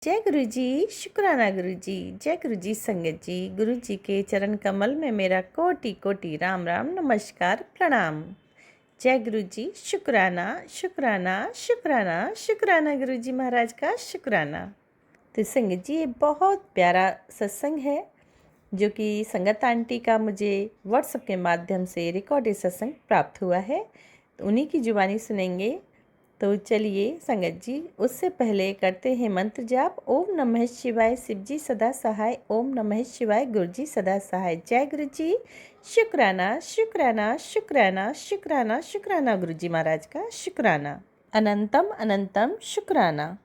जय गुरु जी, शुक्राना गुरु जी। जय गुरु जी संगत जी। गुरु जी के चरण कमल में मेरा कोटि कोटि राम राम नमस्कार प्रणाम। जय गुरु जी, शुक्राना शुक्राना शुक्राना शुक्राना गुरु जी महाराज का शुक्राना। तो संगत जी, ये बहुत प्यारा सत्संग है जो कि संगत आंटी का मुझे व्हाट्सएप के माध्यम से रिकॉर्डेड सत्संग प्राप्त हुआ है, तो उन्हीं की जुबानी सुनेंगे। तो चलिए संगत जी, उससे पहले करते हैं मंत्र जाप। ओम नमः शिवाय, शिव जी सदा सहाय। ओम नमः शिवाय, गुरु जी सदा सहाय। जय गुरु जी, शुक्राना शुक्राना शुक्राना शुक्राना शुक्राना गुरु जी महाराज का शुक्राना। अनंतम अनंतम शुक्राना।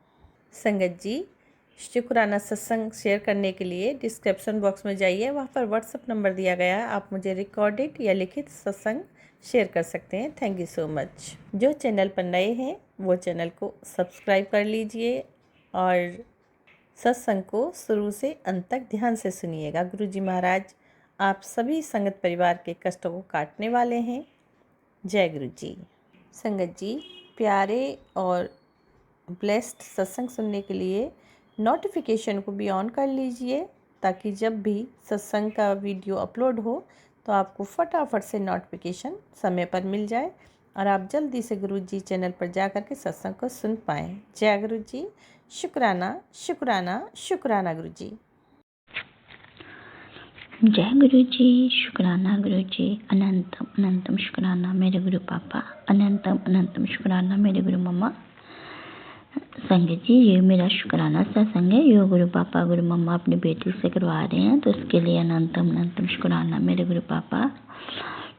संगत जी, शुक्राना सत्संग शेयर करने के लिए डिस्क्रिप्शन बॉक्स में जाइए, वहाँ पर व्हाट्सएप नंबर दिया गया है। आप मुझे रिकॉर्डेड या लिखित सत्संग शेयर कर सकते हैं। Thank you so much. जो चैनल पर नए हैं वो चैनल को सब्सक्राइब कर लीजिए और सत्संग को शुरू से अंत तक ध्यान से सुनिएगा। गुरु जी महाराज आप सभी संगत परिवार के कष्टों को काटने वाले हैं। जय गुरु जी। संगत जी, प्यारे और ब्लेस्ड सत्संग सुनने के लिए नोटिफिकेशन को भी ऑन कर लीजिए, ताकि जब भी सत्संग का वीडियो अपलोड हो तो आपको फटाफट से नोटिफिकेशन समय पर मिल जाए और आप जल्दी से गुरु जी चैनल पर जा कर के सत्संग को सुन पाएँ। जय गुरु जी, शुक्राना शुक्राना शुक्राना गुरु जी। जय गुरु जी, शुक्राना गुरु जी। अनंतम अनंतम शुक्राना मेरे गुरु पापा। अनंतम अनंतम शुक्राना मेरे गुरु मम्मा। संगत जी, ये मेरा शुक्राना सत्संग है, यो गुरु पापा गुरु मम्मा अपनी बेटी से करवा रहे हैं, तो उसके लिए अनंतम अनंतम शुक्राना मेरे गुरु पापा।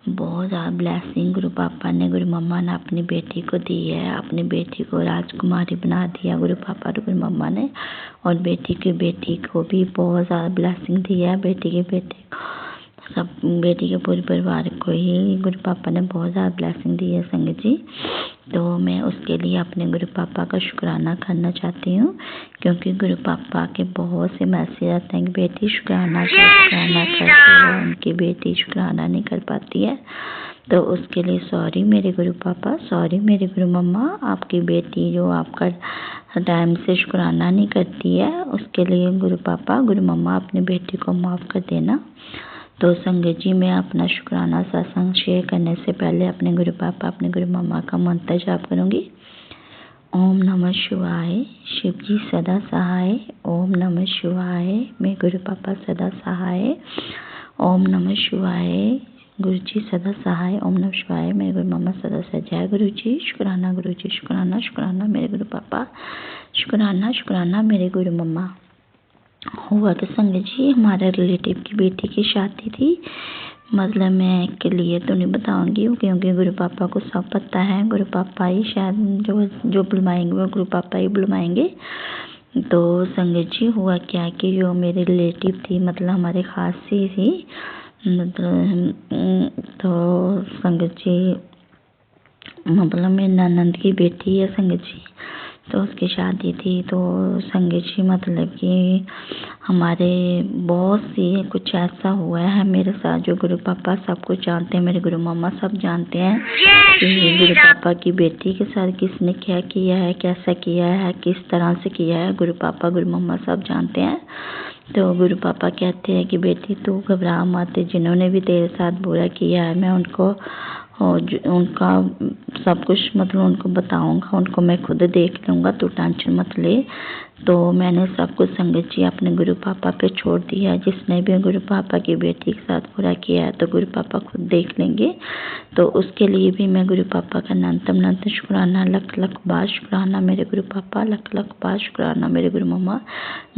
बहुत ज़्यादा ब्लेसिंग गुरु पापा ने, गुरु मम्मा ने अपनी बेटी को दी है। अपनी बेटी को राजकुमारी बना दिया गुरु पापा और गुरु मम्मा ने, और बेटी की बेटी को भी बहुत ज़्यादा ब्लेसिंग दी है। बेटी की बेटी को, सब बेटी के पूरे परिवार को ही गुरु पापा ने बहुत ज़्यादा ब्लेसिंग दी है संगत जी। तो मैं उसके लिए अपने गुरु पापा का शुक्राना करना चाहती हूँ, क्योंकि गुरु पापा के बहुत से मैसेज आते हैं कि बेटी शुक्राना करती है, उनकी बेटी शुक्राना नहीं कर पाती है। तो उसके लिए सॉरी मेरे गुरु पापा, सॉरी मेरे गुरु मम्मा। आपकी बेटी जो आपका टाइम से शुक्राना नहीं करती है, उसके लिए गुरु पापा गुरु मम्मा अपनी बेटी को माफ़ कर देना। तो संगत जी, मैं अपना शुक्राना सत्संग शेयर करने से पहले अपने गुरु पापा अपने गुरु मम्मा का मंत्र जाप करूँगी। ओम नमः शिवाय, शिव जी सदा सहाय। ओम नमः शिवाय, मैं गुरु पापा सदा सहाय। ओम नमः शिवाय, गुरु जी सदा सहाय। ओम नमः शिवाय, मेरे गुरु मम्मा सदा सहाय। जय गुरु जी, शुक्राना गुरु जी, शुक्राना शुक्राना मेरे गुरु पापा, शुक्राना शुक्राना मेरे गुरु मम्मा। हुआ तो संगत जी, हमारे रिलेटिव की बेटी की शादी थी। मतलब मैं के लिए तो नहीं बताऊंगी, क्योंकि गुरु पापा को सब पता है। गुरु पापा ही शायद जो बुलवाएंगे वो गुरु पापा ही बुलवाएंगे। तो संगत जी, हुआ क्या कि जो मेरे रिलेटिव थी, मतलब हमारे खासी थी, मतलब तो संगत जी, मतलब मेरी ननद की बेटी है संगत जी, तो उसकी शादी थी। तो संगत जी, मतलब कि हमारे बहुत सी कुछ ऐसा हुआ है मेरे साथ, जो गुरु पापा सब कुछ जानते हैं, मेरे गुरु मम्मा सब जानते हैं कि गुरु पापा की बेटी के साथ किसने क्या किया है, कैसा किया है, किस तरह से किया है। गुरु पापा गुरु मम्मा सब जानते हैं। तो गुरु पापा कहते हैं कि बेटी तू घबरा मत, जिन्होंने भी तेरे साथ बुरा किया है मैं उनको उनका सब कुछ मतलब उनको बताऊंगा, उनको मैं खुद देख लूँगा, तू टेंशन मत ले। तो मैंने सब कुछ संगत जी अपने गुरु पापा पे छोड़ दिया। जिसने भी गुरु पापा की बेटी के साथ बुरा किया है तो गुरु पापा खुद देख लेंगे। तो उसके लिए भी मैं गुरु पापा का अनंतम अनंत शुक्राना, लख लख बार शुक्राना मेरे गुरु पापा, लख लख बार शुक्राना मेरे गुरु मम्मा,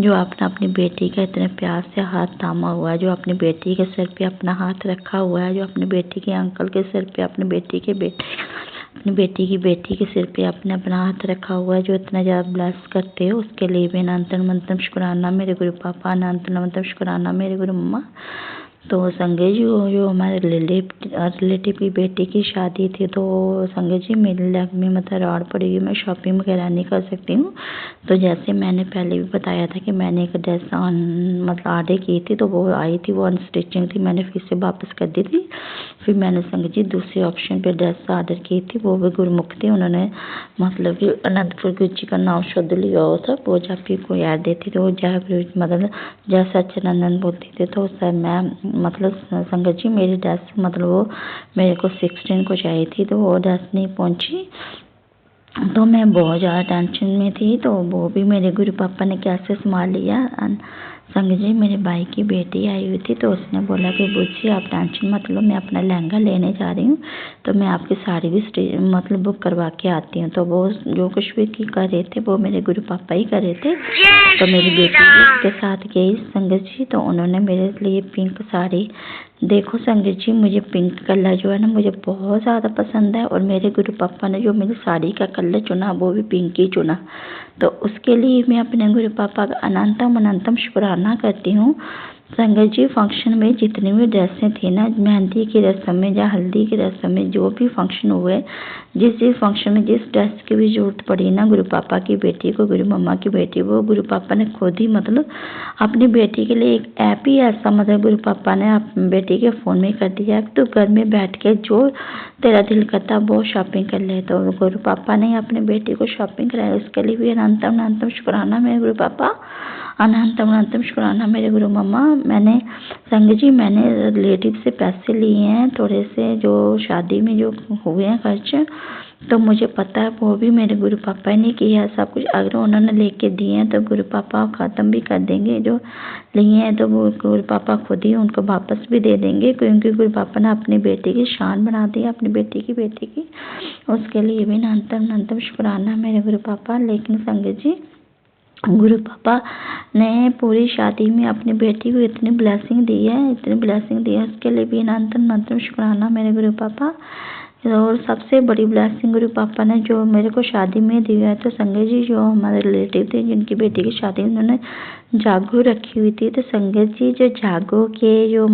जो आपने अपनी बेटी का इतने प्यार से हाथ थामा हुआ है, जो अपनी बेटी के सिर पे अपना हाथ रखा हुआ है, जो अपनी बेटी के अंकल के सिर पे अपनी बेटी की बेटी के सिर पे अपने अपना हाथ रखा हुआ है, जो इतना ज़्यादा ब्लेस करते हो, उसके लिए भी अनंतम अनंतम शुक्राना मेरे गुरु पापा, अनंतम अनंतम शुक्राना मेरे गुरु मम्मा। तो संजय जी जो हमारे रिलेटिव की बेटी की शादी थी, तो संजय जी मेरे लैब में मतलब रॉड पड़ी हुई, मैं शॉपिंग वगैरह नहीं कर सकती हूँ। तो जैसे मैंने पहले भी बताया था कि मैंने एक ड्रेस मतलब ऑर्डर की थी, तो वो आई थी, वो अनस्टिचिंग थी, मैंने फिर से वापस कर दी थी। फिर मैंने संजय जी दूसरे ऑप्शन पे ड्रेस ऑर्डर की थी, वो भी गुरमुख थी, उन्होंने मतलब कि अनंतपुर गुरु जी का नाम शुद्ध लिया हुआ था। वो जब भी कोई ऐड देती तो वो जय गुरु मतलब जय सच्चिदानंद बोलती थी। तो सर मैं मतलब संगत जी मेरी ड्रेस मतलब वो मेरे को 16 को चाहिए थी, तो वो ड्रेस नहीं पहुंची। तो मैं बहुत ज़्यादा टेंशन में थी, तो वो भी मेरे गुरु पापा ने कैसे संभाल लिया। संगत जी मेरे भाई की बेटी आई हुई थी, तो उसने बोला कि बुच्ची आप टेंशन मत लो, मैं अपना लहंगा लेने जा रही हूँ, तो मैं आपकी साड़ी भी मतलब बुक करवा के आती हूँ। तो वो जो कुछ भी कर रहे थे वो मेरे गुरु पापा ही कर रहे थे। तो मेरी बेटी भी उसके साथ गई संगत जी, तो उन्होंने मेरे लिए पिंक साड़ी, देखो संगत जी मुझे पिंक कलर जो है ना मुझे बहुत ज़्यादा पसंद है, और मेरे गुरु पापा ने जो मेरी साड़ी का कलर चुना वो भी पिंक ही चुना। तो उसके लिए मैं अपने गुरु पापा का अनंतम शुक्राना करती हूँ। संगत जी फंक्शन में जितनी भी ड्रेसें थी ना, मेहंदी की रस्म में या हल्दी की रस्म में जो भी फंक्शन हुए, जिस फंक्शन में जिस ड्रेस की भी जरूरत पड़ी ना गुरु पापा की बेटी को, गुरु मम्मा की बेटी, वो गुरु पापा ने खुद ही मतलब अपनी बेटी के लिए एक ऐप ही ऐसा मतलब गुरु पापा ने अपनी बेटी के फ़ोन में कर दिया, तो घर में बैठ के जो तेरा दिल करता वो शॉपिंग कर ले। तो गुरु पापा ने अपनी बेटी को शॉपिंग कराया, उसके लिए भी अनंतम शुक्राना मेरे गुरु पापा, अनंतम शुक्राना मेरे गुरु मम्मा। मैंने संगत जी मैंने रिलेटिव से पैसे लिए हैं थोड़े से, जो शादी में जो हुए हैं खर्च, तो मुझे पता है वो भी मेरे गुरु पापा ने किया है सब कुछ। अगर उन्होंने लेके दिए हैं तो गुरु पापा ख़त्म भी कर देंगे, जो लिए हैं तो वो गुरु पापा खुद ही उनको वापस भी दे देंगे, क्योंकि गुरु पापा ने अपनी बेटी की शान बना दी, अपनी बेटी की उसके लिए भी अनंतम शुक्राना मेरे गुरु पापा। लेकिन संगत जी गुरु पापा ने पूरी शादी में अपनी बेटी को इतनी ब्लेसिंग दी है, उसके लिए भी अनंतम शुक्राना मेरे गुरु पापा। और सबसे बड़ी ब्लेसिंग गुरु पापा ने जो मेरे को शादी में दिया है, तो संगत जी जो हमारे रिलेटिव थे जिनकी बेटी की शादी उन्होंने जागो रखी हुई थी, तो संगत जी जो जागो के जो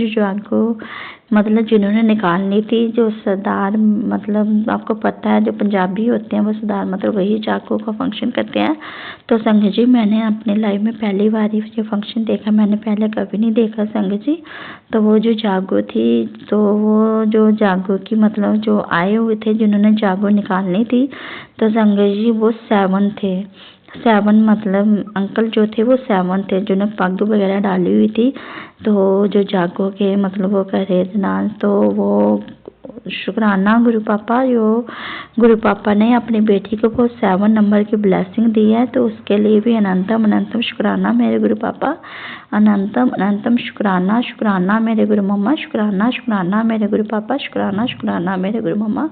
जागो मतलब जिन्होंने निकालनी थी, जो सरदार मतलब आपको पता है जो पंजाबी होते हैं वो सरदार मतलब वही जागो का फंक्शन करते हैं। तो संगत जी मैंने अपने लाइफ में पहली बार ही ये फंक्शन देखा, मैंने पहले कभी नहीं देखा संगत जी। तो वो जो जागो थी, तो वो जो जागो की मतलब जो आए हुए थे जिन्होंने जागो निकालनी थी, तो संगत जी वो 7 थे। 7 मतलब अंकल जो थे वो 7 थे, जिन्होंने पग वगैरह डाली हुई थी। तो जो जागो के मतलब वो कर रहे थे डांस, तो वो शुक्राना गुरु पापा, जो गुरु पापा ने अपनी बेटी को वो 7 नंबर की ब्लेसिंग दी है, तो उसके लिए भी अनंतम शुक्राना मेरे गुरु पापा, अनंतम शुक्राना मेरे गुरु मम्मा, शुक्राना मेरे गुरु पापा, शुक्राना मेरे गुरु मम्मा।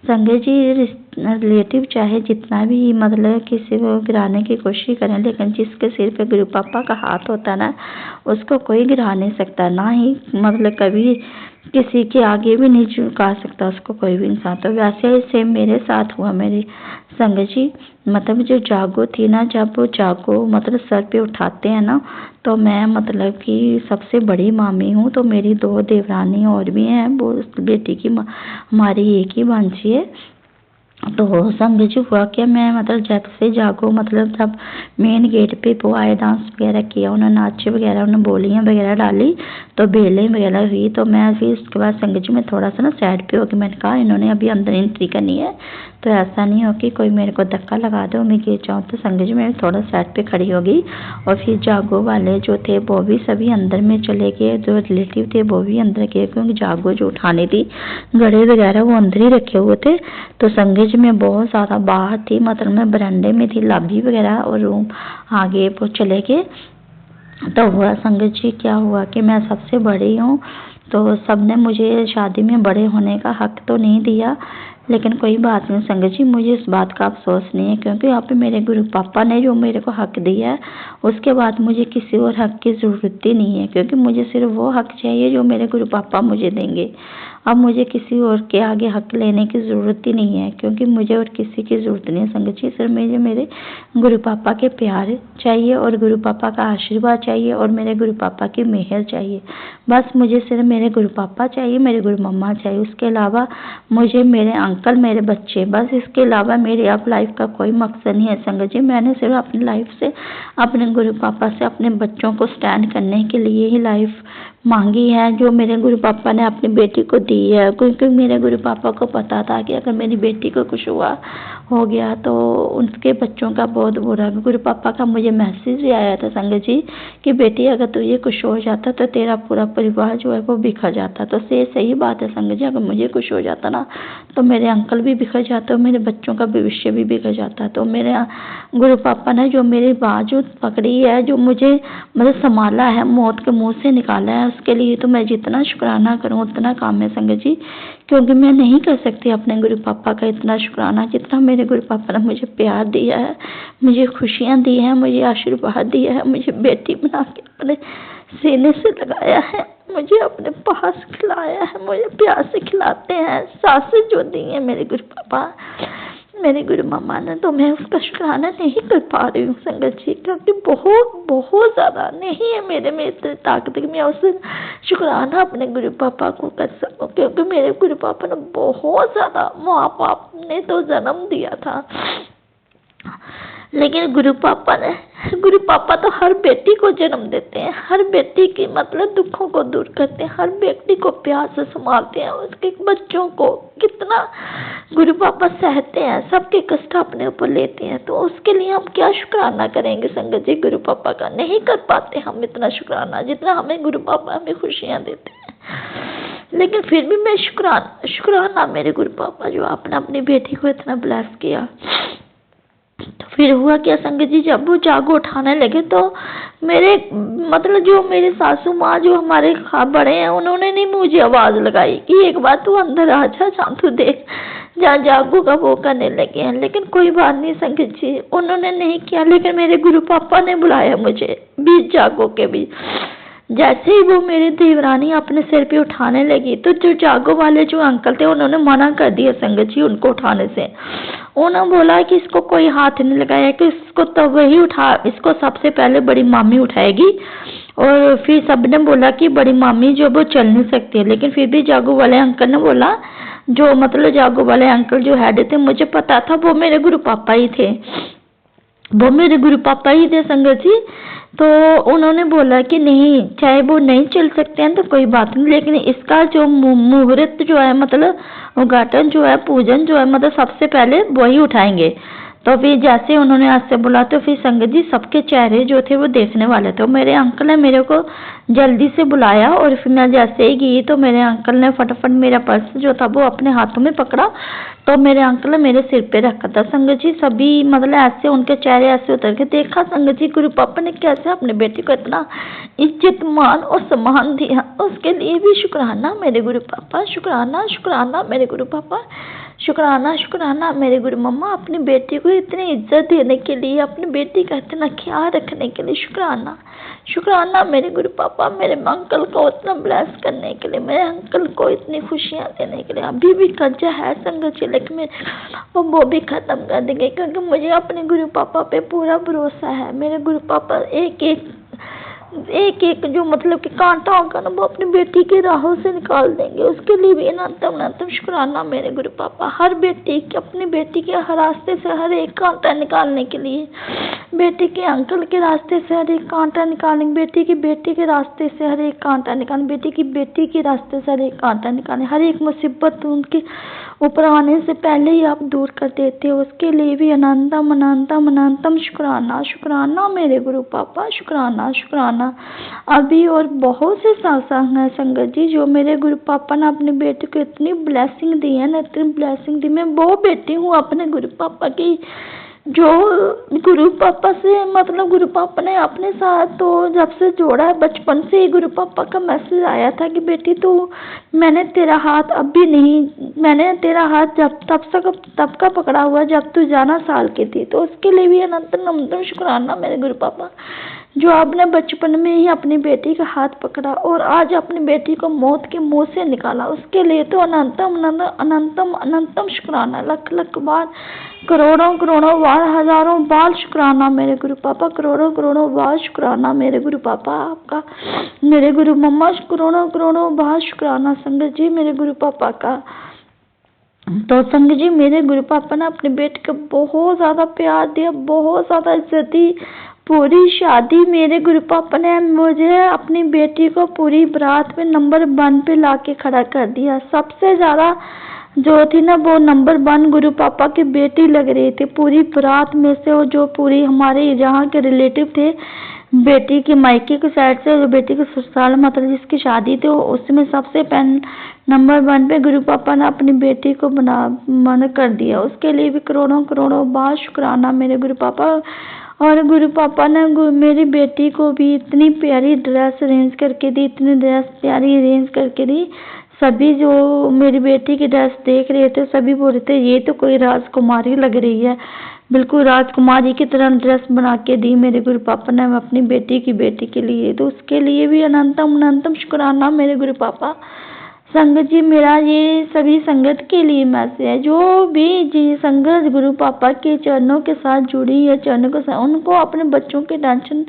संगत जी रिलेटिव चाहे जितना भी मतलब किसी को गिराने की कोशिश करें, लेकिन जिसके सिर पे गुरु पापा का हाथ होता है ना, उसको कोई गिरा नहीं सकता, ना ही मतलब कभी किसी के आगे भी नहीं झुका सकता उसको कोई भी इंसान। तो वैसे ही सेम मेरे साथ हुआ मेरी संगत जी। मतलब जो जागो थी ना, जब वो जागो मतलब सर पे उठाते हैं ना, तो मैं मतलब कि सबसे बड़ी मामी हूँ, तो मेरी 2 देवरानी और भी हैं, वो बेटी की हमारी एक ही बांझी है। तो संगत जी हुआ क्या, मैं मतलब जब से जागो मतलब जब मेन गेट पे वो आए, डांस वगैरह किया, उन्होंने नाचे वगैरह, उन्होंने बोलियाँ वगैरह डाली, तो बेलें वगैरह हुई, तो मैं फिर उसके बाद संगत जी मैं थोड़ा सा ना साइड पे हो गई, मैंने कहा इन्होंने अभी अंदर एंट्री करनी है, तो ऐसा नहीं हो कि कोई मेरे को धक्का लगा दो मैं गिर जाऊँ। तो संगत जी मैं थोड़ा साइड पे खड़ी हो गई, और फिर जागो वाले जो थे वो भी सभी अंदर में चले गए, जो रिलेटिव थे वो भी अंदर गए, क्योंकि जागो जो उठानी थी घड़े वगैरह वो अंदर ही रखे हुए थे। तो संगत जी मैं बहुत ज़्यादा बाहर थी, मतलब मैं बरामदे में थी, लॉबी वगैरह और रूम आगे वो चले गए। तो हुआ संगत जी क्या हुआ कि मैं सबसे बड़ी हूँ, तो सबने मुझे शादी में बड़े होने का हक तो नहीं दिया, लेकिन कोई बात नहीं संगत जी, मुझे इस बात का अफसोस नहीं है, क्योंकि यहाँ पे मेरे गुरु पापा ने जो मेरे को हक दिया है, उसके बाद मुझे किसी और हक की ज़रूरत ही नहीं है, क्योंकि मुझे सिर्फ वो हक चाहिए जो मेरे गुरु पापा मुझे देंगे। अब मुझे किसी और के आगे हक लेने की ज़रूरत ही नहीं है, क्योंकि मुझे और किसी की ज़रूरत नहीं है संगत जी। सिर्फ मुझे मेरे गुरु पापा के प्यार चाहिए और गुरु पापा का आशीर्वाद चाहिए और मेरे गुरु पापा की मेहर चाहिए। बस मुझे सिर्फ मेरे गुरु पापा चाहिए, मेरे गुरु मम्मा चाहिए। उसके अलावा मुझे मेरे अंकल, मेरे बच्चे, बस इसके अलावा मेरी अब लाइफ का कोई मकसद नहीं है संगत जी। मैंने सिर्फ अपनी लाइफ से, अपने गुरु पापा से, अपने बच्चों को स्टैंड करने के लिए ही लाइफ मांगी है, जो मेरे गुरु पापा ने अपनी बेटी को दी है। क्योंकि मेरे गुरु पापा को पता था कि अगर मेरी बेटी को कुछ हो गया तो उनके बच्चों का बहुत बुरा। गुरु पापा का मुझे मैसेज भी आया था संगत जी कि बेटी अगर तुझे कुछ हो जाता तो तेरा पूरा परिवार जो है वो बिखर जाता। तो सही बात है संगत जी, अगर मुझे कुछ हो जाता ना तो मेरे अंकल भी बिखर जाते और मेरे बच्चों का भविष्य भी बिखर जाता। तो मेरे गुरु पापा ने जो मेरी बाजू पकड़ी है, जो मुझे मतलब संभाला है, मौत के मुंह से निकाला है, उसके लिए तो मैं जितना शुक्राना करूं उतना कम है संगत जी। क्योंकि मैं नहीं कर सकती अपने गुरु पापा का इतना शुक्राना जितना मेरे गुरु पापा ने मुझे प्यार दिया है, मुझे खुशियाँ दी हैं, मुझे आशीर्वाद दिया है, मुझे बेटी बना के अपने सीने से लगाया है, मुझे अपने पास खिलाया है, मुझे प्यार से खिलाते हैं। सासें जो दी हैं मेरे गुरु पापा, मेरे गुरु मम्मा ने, तो मैं उसका शुक्राना नहीं कर पा रही हूँ संगत जी, क्योंकि बहुत ज़्यादा नहीं है मेरे में इतनी ताकत कि मैं उस शुक्राना अपने गुरु पापा को कर सकूँ। क्योंकि मेरे गुरु पापा ने बहुत ज़्यादा, माँ बाप ने तो जन्म दिया था, लेकिन गुरु पापा तो हर बेटी को जन्म देते हैं, हर बेटी की मतलब दुखों को दूर करते हैं, हर बेटी को प्यार से संभालते हैं, उसके बच्चों को कितना गुरु पापा सहते हैं, सबके कष्ट अपने ऊपर लेते हैं। तो उसके लिए हम क्या शुक्राना करेंगे संगत जी? गुरु पापा का नहीं कर पाते हम इतना शुक्राना जितना हमें गुरु पापा हमें खुशियाँ देते हैं। लेकिन फिर भी मैं शुक्राना मेरे गुरु पापा जो आपने अपनी बेटी को इतना ब्लेस किया। तो फिर हुआ क्या संगत जी, जब वो जागो उठाने लगे तो मेरे मतलब जो मेरे सासू माँ जो हमारे बड़े हैं, उन्होंने नहीं मुझे आवाज़ लगाई कि एक बार तू अंदर आ जा, जहाँ तू देख जहाँ जागो का वो करने लगे हैं। लेकिन कोई बात नहीं संगत जी, उन्होंने नहीं किया, लेकिन मेरे गुरु पापा ने बुलाया मुझे बीच जागो के भी। जैसे ही वो मेरी देवरानी अपने सिर पे उठाने लगी तो जो जागो वाले जो अंकल थे उन्होंने मना कर दिया संगत जी उनको उठाने से। उन्होंने बोला कि इसको कोई हाथ नहीं लगाया, कि इसको तो वही इसको सबसे पहले बड़ी मामी उठाएगी। और फिर सबने बोला कि बड़ी मामी जो वो चल नहीं सकती है। लेकिन फिर भी जागो वाले अंकल ने बोला, जो मतलब जागो वाले अंकल जो हेड थे, मुझे पता था वो मेरे गुरु पापा ही थे, वो मेरे गुरु पापा ही थे संगत जी। तो उन्होंने बोला कि नहीं, चाहे वो नहीं चल सकते हैं तो कोई बात नहीं, लेकिन इसका जो मुहूर्त जो है मतलब उद्घाटन जो है, पूजन जो है, मतलब सबसे पहले वही उठाएंगे। तो फिर जैसे उन्होंने आज से बोला तो फिर संगत जी सबके चेहरे जो थे वो देखने वाले थे। मेरे अंकल ने मेरे को जल्दी से बुलाया और फिर मैं जैसे ही गई तो मेरे अंकल ने फटाफट मेरा पर्स जो था वो अपने हाथों में पकड़ा, तो मेरे अंकल ने मेरे सिर पे रखा था संगत जी। सभी मतलब ऐसे उनके चेहरे ऐसे उतर के देखा संगत जी गुरु पापा ने कैसे अपने बेटी को इतना इज्जत मान और सम्मान दिया। उसके लिए भी शुक्राना मेरे गुरु पापा, शुक्राना मेरे गुरु पापा, शुक्राना मेरे गुरु मम्मा, अपनी बेटी को इतनी इज्जत देने के लिए, अपनी बेटी का इतना ख्याल रखने के लिए शुक्राना मेरे गुरु पापा, मेरे अंकल को इतना ब्लेस करने के लिए, मेरे अंकल को इतनी खुशियाँ देने के लिए। अभी भी कर्जा है संगत जी, लेकिन वो भी ख़त्म कर देंगे, क्योंकि मुझे अपने गुरु पापा पे पूरा भरोसा है। मेरे गुरु पापा एक जो मतलब कि कांटा होगा ना वो अपनी बेटी के राहों से निकाल देंगे। उसके लिए भी अनंतम शुक्राना मेरे गुरु पापा। हर बेटी की अपनी बेटी के हर रास्ते से हर एक कांटा निकालने के लिए, बेटी के अंकल के रास्ते से हर एक कांटा निकालेंगे, बेटी के रास्ते से हर एक कांटा निकालें, बेटी के रास्ते से हर एक कांटा निकालें। हर एक मुसीबत उनके ऊपर आने से पहले ही आप दूर कर देते हो। उसके लिए भी अनंतम शुक्राना मेरे गुरु पापा, शुक्राना। अभी और बहुत से सत्संग हैं संगत जी जो मेरे गुरु पापा ने अपने बेटे को इतनी ब्लेसिंग दी है ना, इतनी ब्लेसिंग दी। मैं वो बेटी हूँ अपने गुरु पापा की जो गुरु पापा से मतलब गुरु पापा ने अपने साथ तो जब से जोड़ा है बचपन से ही गुरु पापा का मैसेज आया था कि बेटी तू मैंने तेरा हाथ अब भी नहीं, मैंने तेरा हाथ जब तब का पकड़ा हुआ जब तू 11 साल की थी। तो उसके लिए भी अनंत अनंत शुक्राना मेरे गुरु पापा, जो आपने बचपन में ही अपनी बेटी का हाथ पकड़ा और आज अपनी बेटी को मौत के मुंह से निकाला, उसके लिए तो अनंतम अनंतम अनंतम शुक्राना, लख लख बार, करोड़ों करोड़ों बार, हजारों बार शुक्राना मेरे गुरु पापा, करोड़ों करोड़ों बार शुक्राना मेरे गुरु पापा आपका, मेरे गुरु मम्मा करोड़ों करोड़ों बार शुक्राना संगत जी मेरे गुरु पापा का। तो संगत जी मेरे गुरु पापा ने अपने बेटे को बहुत ज़्यादा प्यार दिया, बहुत ज़्यादा इज्जत दी। पूरी शादी मेरे गुरु पापा ने मुझे अपनी बेटी को पूरी बारात में नंबर 1 पे लाके खड़ा कर दिया। सबसे ज़्यादा जो थी ना वो नंबर 1 गुरु पापा की बेटी लग रही थी पूरी बारात में से, और जो पूरी हमारे यहाँ के रिलेटिव थे बेटी के मायके की साइड से, जो बेटी के ससुराल मतलब जिसकी शादी थी उसमें सबसे नंबर 1 पे गुरु पापा ने अपनी बेटी को मन कर दिया। उसके लिए भी करोड़ों करोड़ों बार शुक्राना मेरे गुरु पापा। और गुरु पापा ने मेरी बेटी को भी इतनी प्यारी ड्रेस अरेंज करके दी, इतनी ड्रेस प्यारी अरेंज करके दी। सभी जो मेरी बेटी की ड्रेस देख रहे थे सभी बोल रहे थे ये तो कोई राजकुमारी लग रही है, बिल्कुल राजकुमारी की तरह ड्रेस बना के दी मेरे गुरु पापा ने अपनी बेटी के लिए। तो उसके लिए भी अनंतम अनंतम शुक्राना मेरे गुरु पापा। संगत जी मेरा ये सभी संगत के लिए मैसेज है, जो भी जी संगत गुरु पापा के चरणों के साथ जुड़ी है, चरणों के साथ, उनको अपने बच्चों की टेंशन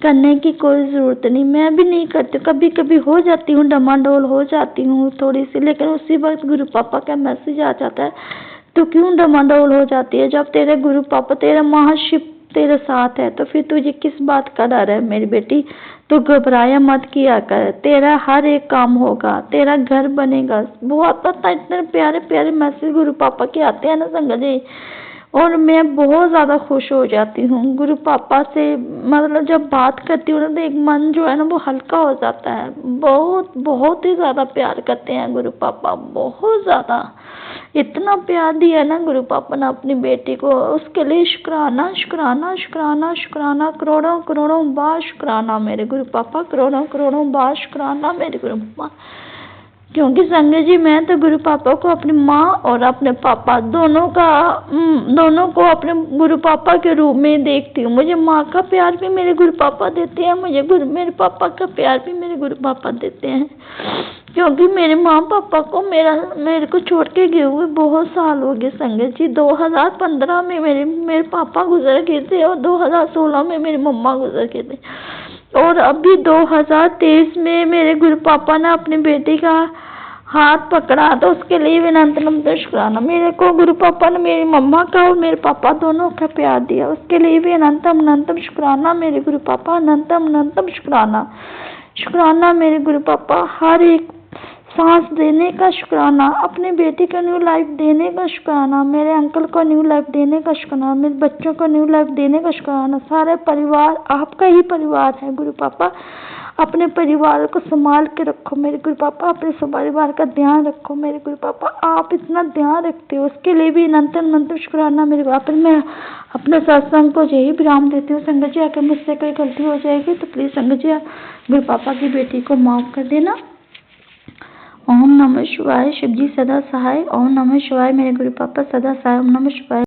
करने की कोई ज़रूरत नहीं। मैं भी नहीं करती, कभी कभी हो जाती हूँ डमाडोल हो जाती हूँ थोड़ी सी, लेकिन उसी वक्त गुरु पापा का मैसेज आ जाता है तो क्यों डमाडोल हो जाती है। जब तेरे गुरु पापा तेरा महाशिव तेरे साथ है तो फिर तुझे किस बात का डर है मेरी बेटी। तो घबराया मत किया कर, तेरा हर एक काम होगा, तेरा घर बनेगा। बहुत पता इतने प्यारे प्यारे मैसेज गुरु पापा के आते हैं ना संगत जी, और मैं बहुत ज़्यादा खुश हो जाती हूँ गुरु पापा से। मतलब जब बात करती हूँ ना तो एक मन जो है ना वो हल्का हो जाता है। बहुत बहुत ही ज़्यादा प्यार करते हैं गुरु पापा, बहुत ज़्यादा। इतना प्यार दिया ना गुरु पापा ने अपनी बेटी को, उसके लिए शुक्राना शुक्राना शुक्राना शुक्राना, करोड़ों करोड़ों बार शुक्राना मेरे गुरु पापा, करोड़ों करोड़ों बार शुक्राना मेरे गुरु पापा। क्योंकि संगत जी मैं तो गुरु पापा को अपनी माँ और अपने पापा दोनों को अपने गुरु पापा के रूप में देखती हूँ। मुझे माँ का प्यार भी मेरे गुरु पापा देते हैं, मुझे मेरे पापा का प्यार भी मेरे गुरु पापा देते हैं। क्योंकि मेरे माँ पापा को मेरे को छोड़ के गए हुए बहुत साल हो गए संगत जी। 2015 में मेरे पापा गुजर गए थे और 2016 में मेरी मम्मा गुजर गए थे, और अभी 2023 में मेरे गुरु पापा ने अपनी बेटी का हाथ पकड़ा। तो उसके लिए भी अनंत शुक्राना। मेरे को गुरु पापा ने मेरी मम्मा का और मेरे पापा दोनों का प्यार दिया, उसके लिए भी अनंतम शुक्राना मेरे गुरु पापा, अनंतम शुक्राना। शुक्राना मेरे गुरु पापा, हर एक सांस देने का शुक्राना, अपनी बेटी को न्यू लाइफ देने का शुक्राना, मेरे अंकल को न्यू लाइफ देने का शुक्राना, मेरे बच्चों को न्यू लाइफ देने का शुक्राना। सारे परिवार आपका ही परिवार है गुरु पापा, अपने परिवार को संभाल के रखो मेरे गुरु पापा, अपने परिवार का ध्यान रखो मेरे गुरु पापा। आप इतना ध्यान रखते हो उसके लिए भी अनंत शुक्राना मेरे पापा। मैं अपने सत्संग को यही विराम देती हूँ। संगत जी अगर मुझसे कोई गलती हो जाएगी तो प्लीज़ संगत जी गुरु पापा की बेटी को माफ़ कर देना। ओम नमः शिवाय, शिव जी सदा सहाय। ओम नमः शिवाय, मेरे गुरु पापा सदा सहाय। ओम नमः शिवाय।